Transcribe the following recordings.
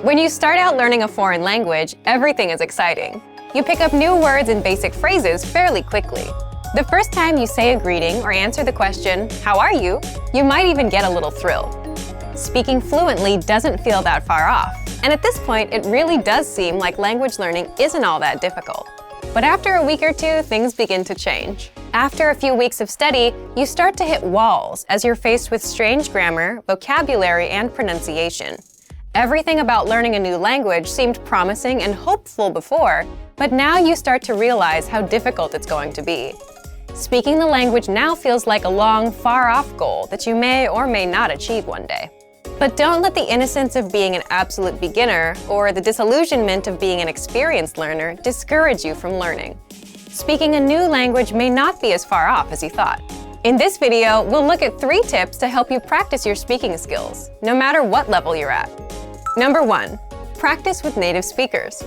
When you start out learning a foreign language, everything is exciting. You pick up new words and basic phrases fairly quickly. The first time you say a greeting or answer the question, "How are you?" you might even get a little thrill. Speaking fluently doesn't feel that far off, and at this point, it really does seem like language learning isn't all that difficult. But after a week or two, things begin to change. After a few weeks of study, you start to hit walls as you're faced with strange grammar, vocabulary, and pronunciation. Everything about learning a new language seemed promising and hopeful before, but now you start to realize how difficult it's going to be. Speaking the language now feels like a long, far-off goal that you may or may not achieve one day. But don't let the innocence of being an absolute beginner or the disillusionment of being an experienced learner discourage you from learning. Speaking a new language may not be as far off as you thought. In this video, we'll look at 3 tips to help you practice your speaking skills, no matter what level you're at. Number 1, practice with native speakers.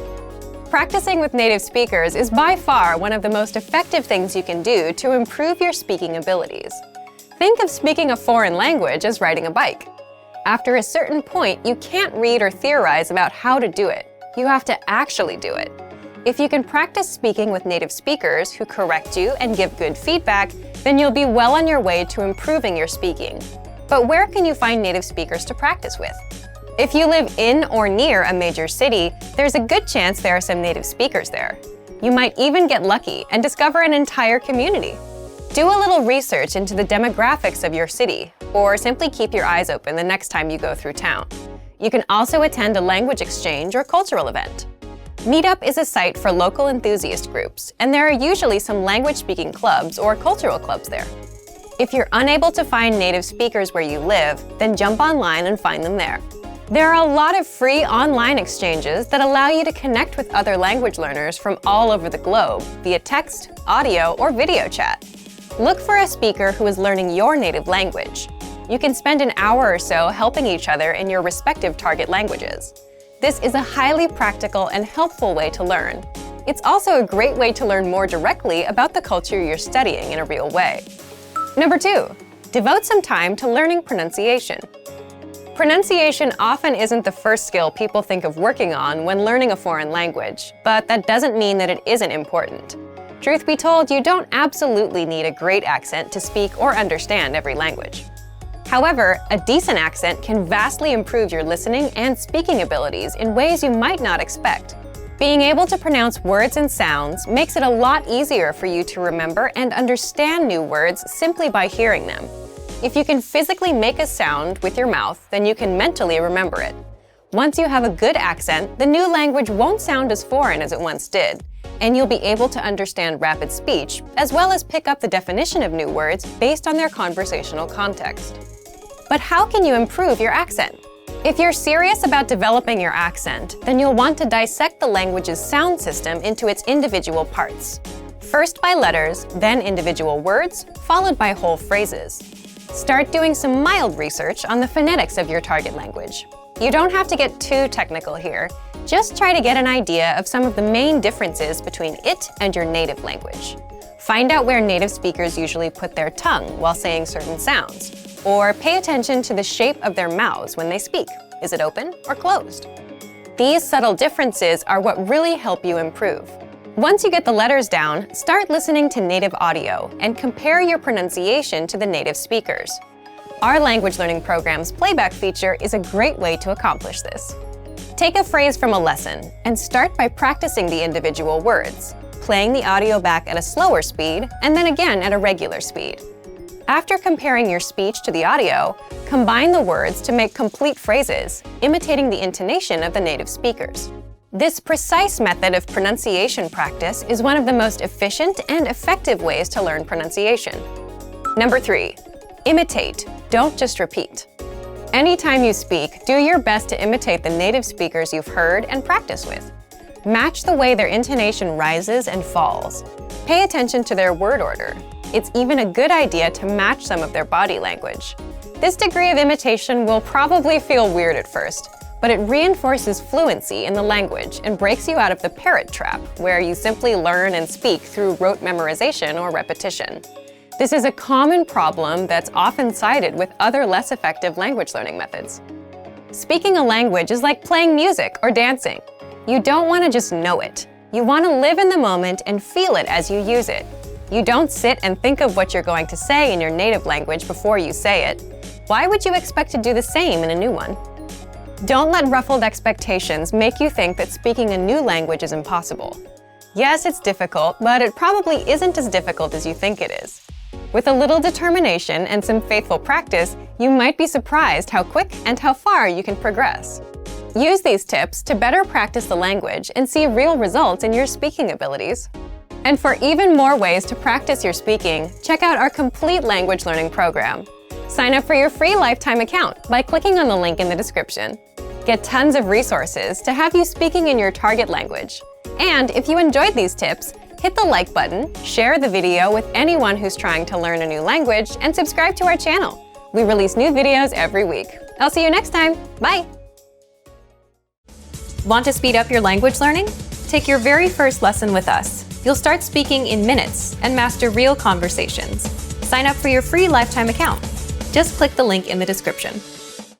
Practicing with native speakers is by far one of the most effective things you can do to improve your speaking abilities. Think of speaking a foreign language as riding a bike. After a certain point, you can't read or theorize about how to do it. You have to actually do it. If you can practice speaking with native speakers who correct you and give good feedback, then you'll be well on your way to improving your speaking. But where can you find native speakers to practice with? If you live in or near a major city, there's a good chance there are some native speakers there. You might even get lucky and discover an entire community. Do a little research into the demographics of your city, or simply keep your eyes open the next time you go through town. You can also attend a language exchange or cultural event. Meetup is a site for local enthusiast groups, and there are usually some language-speaking clubs or cultural clubs there. If you're unable to find native speakers where you live, then jump online and find them there. There are a lot of free online exchanges that allow you to connect with other language learners from all over the globe via text, audio, or video chat. Look for a speaker who is learning your native language. You can spend an hour or so helping each other in your respective target languages. This is a highly practical and helpful way to learn. It's also a great way to learn more directly about the culture you're studying in a real way. Number 2, devote some time to learning pronunciation. Pronunciation often isn't the first skill people think of working on when learning a foreign language, but that doesn't mean that it isn't important. Truth be told, you don't absolutely need a great accent to speak or understand every language. However, a decent accent can vastly improve your listening and speaking abilities in ways you might not expect. Being able to pronounce words and sounds makes it a lot easier for you to remember and understand new words simply by hearing them. If you can physically make a sound with your mouth, then you can mentally remember it. Once you have a good accent, the new language won't sound as foreign as it once did, and you'll be able to understand rapid speech, as well as pick up the definition of new words based on their conversational context. But how can you improve your accent? If you're serious about developing your accent, then you'll want to dissect the language's sound system into its individual parts. First by letters, then individual words, followed by whole phrases. Start doing some mild research on the phonetics of your target language. You don't have to get too technical here. Just try to get an idea of some of the main differences between it and your native language. Find out where native speakers usually put their tongue while saying certain sounds, or pay attention to the shape of their mouths when they speak. Is it open or closed? These subtle differences are what really help you improve. Once you get the letters down, start listening to native audio and compare your pronunciation to the native speakers. Our language learning program's playback feature is a great way to accomplish this. Take a phrase from a lesson and start by practicing the individual words, playing the audio back at a slower speed and then again at a regular speed. After comparing your speech to the audio, combine the words to make complete phrases, imitating the intonation of the native speakers. This precise method of pronunciation practice is one of the most efficient and effective ways to learn pronunciation. Number 3, imitate, don't just repeat. Anytime you speak, do your best to imitate the native speakers you've heard and practice with. Match the way their intonation rises and falls. Pay attention to their word order. It's even a good idea to match some of their body language. This degree of imitation will probably feel weird at first, but it reinforces fluency in the language and breaks you out of the parrot trap, where you simply learn and speak through rote memorization or repetition. This is a common problem that's often cited with other less effective language learning methods. Speaking a language is like playing music or dancing. You don't want to just know it. You want to live in the moment and feel it as you use it. You don't sit and think of what you're going to say in your native language before you say it. Why would you expect to do the same in a new one? Don't let ruffled expectations make you think that speaking a new language is impossible. Yes, it's difficult, but it probably isn't as difficult as you think it is. With a little determination and some faithful practice, you might be surprised how quick and how far you can progress. Use these tips to better practice the language and see real results in your speaking abilities. And for even more ways to practice your speaking, check out our complete language learning program. Sign up for your free lifetime account by clicking on the link in the description. Get tons of resources to have you speaking in your target language. And if you enjoyed these tips, hit the like button, share the video with anyone who's trying to learn a new language, and subscribe to our channel. We release new videos every week. I'll see you next time. Bye! Want to speed up your language learning? Take your very first lesson with us. You'll start speaking in minutes and master real conversations. Sign up for your free lifetime account. Just click the link in the description.